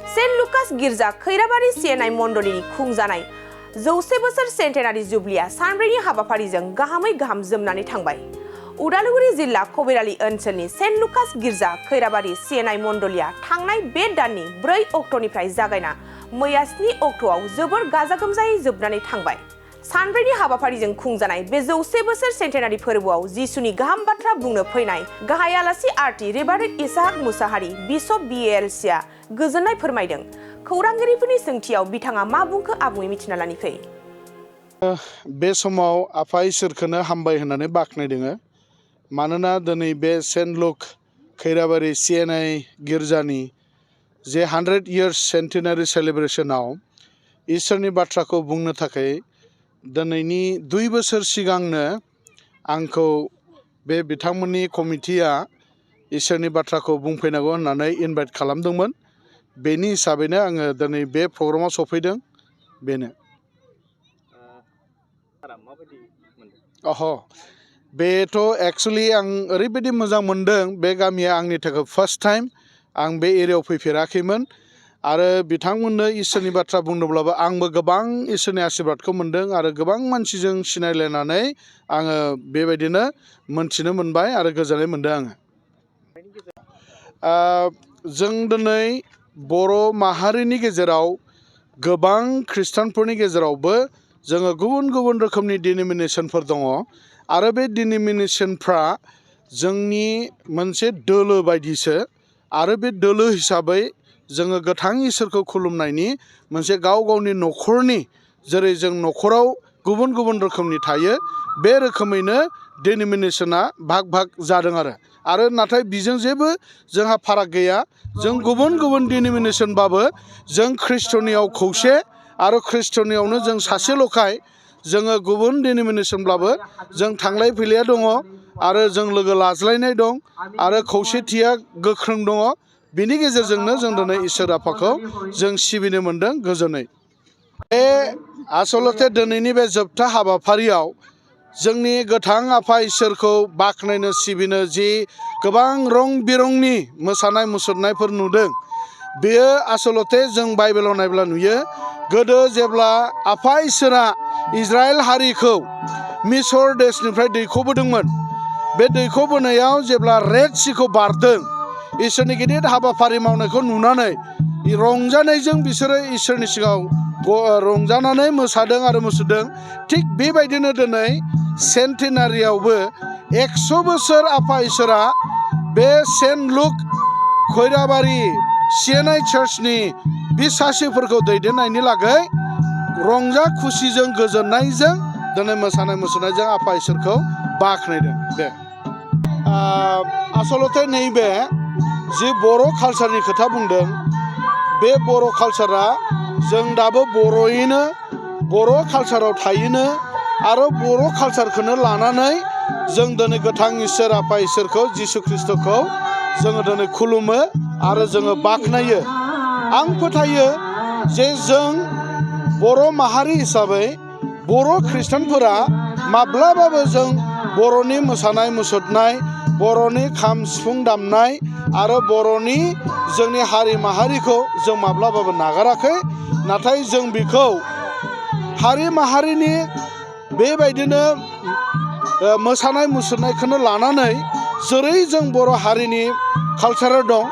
Saint Lucas गिर्जा Khairabari CNI मण्डलिनि खुंजानाय 100 बोसोर सेन्टेनारि जुबलिया सानब्रैनि हाबाफारिजों गाहामै गाहाम जोबनानै थांबाय। उदालगुरि जिल्ला खबेरालि ओनसोलनि सेन्ट लुकास गिर्जा खैराबारि CNI मण्डलिया थांनाय बे दाननि 4 अक्ट'निफ्राय जागायना मैया 7 अक्ट'आव जोबोर गाजा गोमजायै जोबनानै थांबाय। सानब्रैनि हाबाफारिजों खुंजानाय बे 100 बोसोर सेन्टेनारि फोरबोआव जिसुनि गाहाम बाथ्रा बुंनो फैनाय गाहाय आलासि आरटी रेभारेन्ड इसहाक मुसाहारि बिशप BALCआ गोजोननाय फोरमायदों। खौरांगिरिफोरनि सोंथियाव बिथाङा मा बुंखो आबुङै मिथिना लानि फै। बे समाव आफा इसोरखौनो हामबाय होननानै बाख्नायदों। मानोना दिनै बे सेन्ट लुक खैराबारि CNI गिर्जानि जे 100 इयार्स सेन्टेनारि सेलिब्रेशनाव इसोरनि बाथ्राखौ बुंनो थाखाय दिनैनि 2 बोसोर सिगांनो आंखौ बे बिथांमोननि कमिटिया इसोरनि बाथ्राखौ बुंफैनांगौ होननानै इनभाइट खालामदोंमोन। बेनि हिसाबैनो आङो दिनै बे प्रग्रामाव सफैदों। बेनो बेथ' एक्चुअलि आं ओरैबायदि मोजां मोनदों। बे गामिया आंनि थाखाय फार्स्ट टाइम आं बे एरियायाव फैफेराखैमोन आरो बिथांमोननो इसोरनि बाथ्रा बुंदोंब्लाबो आंबो गोबां इसोरनि आशीर्बादखौ मोनदों आरो गोबां मानसिजों सिनायलायनानै आङो बेबायदिनो मोनथिनो मोनबाय आरो गोजोननाय मोनदों आङो। जों दिनै बर' माहारिनि गेजेराव गोबां खृष्टानफोरनि गेजेरावबो जोङो गुबुन गुबुन रोखोमनि डिनोमिनेसनफोर दङ आरो बे डिनोमिनेसनफ्रा जोंनि मोनसे दोलो बायदिसो आरो बे दोलो हिसाबै जोङो गोथां इसोरखौ खुलुमनायनि मोनसे गाव गावनि न'खरनि जेरै जों न'खराव गुबुन गुबुन रोखोमनि थायो बे रोखोमैनो डिनोमिनेसना भाग भाग जादों आरो नाथाय बिजों जेबो जोंहा फाराग गैया। जों गुबुन गुबुन डिनोमिनेसनबाबो जों खृष्टनियाव खौसे आरो खृष्टनियावनो जों सासेल'खाय जोङो गुबुन डिनोमिनेसनब्लाबो जों थांलाय फैलाया दङ आरो जों लोगो लाज्लायनाय दं आरो खौसेथिया गोख्रों दङ। बिनि गेजेरजोंनो जों दिनै इसोर आफाखौ जों सिबिनो मोनदों गोजोनै। बे आसलते दिनैनि बे जोबथा हाबाफारियाव जोंनि गोथां आफा इसोरखौ बाख्नायनो सिबिनो जि गोबां रं बिरंनि मोसानाय मुसुरनायफोर नुदों। बेयो आसलते जों बाइबेलाव नायब्ला नुयो गोदो जेब्ला आफा इसोरा इजराइल हारिखौ मिसर देशनिफ्राय दैखोबोदोंमोन। बे दैखोबोनायाव जेब्ला रेड सीखौ बारदों इसोरनि गिदिर हाबाफारि मावनायखौ नुनानै रंजानायजों बिसोरो इसोरनि सिगाङाव रंजानानै मोसादों आरो मुसुरदों। थिग बेबायदिनो दिनै सेन्टेनारियावबो 100 बोसोर आफा इसोरा बे सेन्ट लुक खैराबारि CNI चार्चनि बिसासिफोरखौ दैदेननायनि लागै रंजा खुसिजों गोजोननायजों दिनै मोसानाय मुसुरनायजों आफा इसोरखौ बाख्नायदों। बे आसलते नैबे जि बर' कालचारनि खोथा बुंदों बे बर' कालचारा जों दाबो बर'यैनो बर' कालचाराव थायोनो आरो बर' कालचारखौनो लानानै जों दिनै गोथां इसोर आफा इसोरखौ जिसु ख्रिस्ट'खौ जोङो दिनै खुलुमो आरो जोङो बाख्नायो। आं फोथायो जे जों बर' माहारि हिसाबै बर' खृष्टानफोरा माब्लाबाबो जों बर'नि मोसानाय मुसुरनाय बर'नि खाम सिफुं दामनाय आरो बर'नि जोंनि हारि माहारिखौ जों माब्लाबाबो नागाराखै। नाथाय जों बेखौ हारि माहारिनि बेबायदिनो मोसानाय मुसुरनायखौनो लानानै जेरै जों बर' हारिनि कालचाराव दं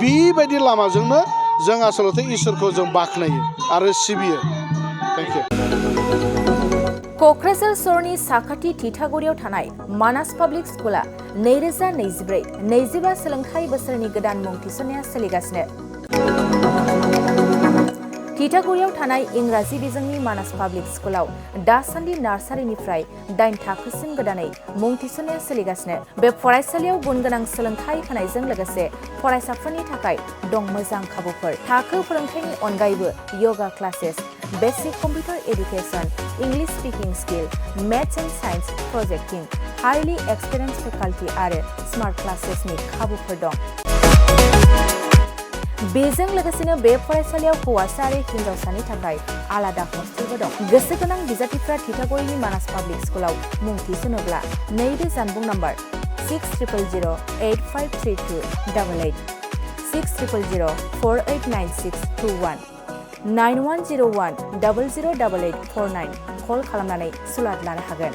बेबायदि लामाजोंनो जों आसलते इसोरखौ जों बाख्नायो आरो सिबियो। Thank you. क'क्राझार सहरनि साखाथि थिथागुरियाव थानाय मानास पाब्लिक स्कुला 2024-25 सोलोंथाइ बोसोरनि गोदान मुं थिसननाया सोलिगासिनो। थिथागुरियाव थानाय इंराजि बिजोंनि मानास पाब्लिक स्कुलाव दासान्दि नार्सारिनिफ्राय 8 थाखोसिम गोदानै मुं थिसननाया सोलिगासिनो। बे फरायसालियाव गुनगोनां सोलोंथाइ होनायजों लोगोसे फरायसाफोरनि थाखाय दं मोजां खाबुफोर। थाखो फोरोंथायनि अनगायैबो yoga classes, basic computer education, English speaking skill, maths and science projecting, highly experience faculty आरो स्मार्ट क्लासेसनि खाबुफोर दं। बेजों लोगोसेनो बे फरायसालियाव हौवासा आरो हिन्जावसानि थाखाय आलादा हस्टेलबो दं। गोसो गोनां बिजाथिफ्रा थिथागुरिनि मानास पाब्लिक स्कुलाव मुं थिसनोब्ला नैबे जानबुं नम्बर 6000853288 6000489621 9101 008849 कल खालामनानै सुलाद लानो हागोन।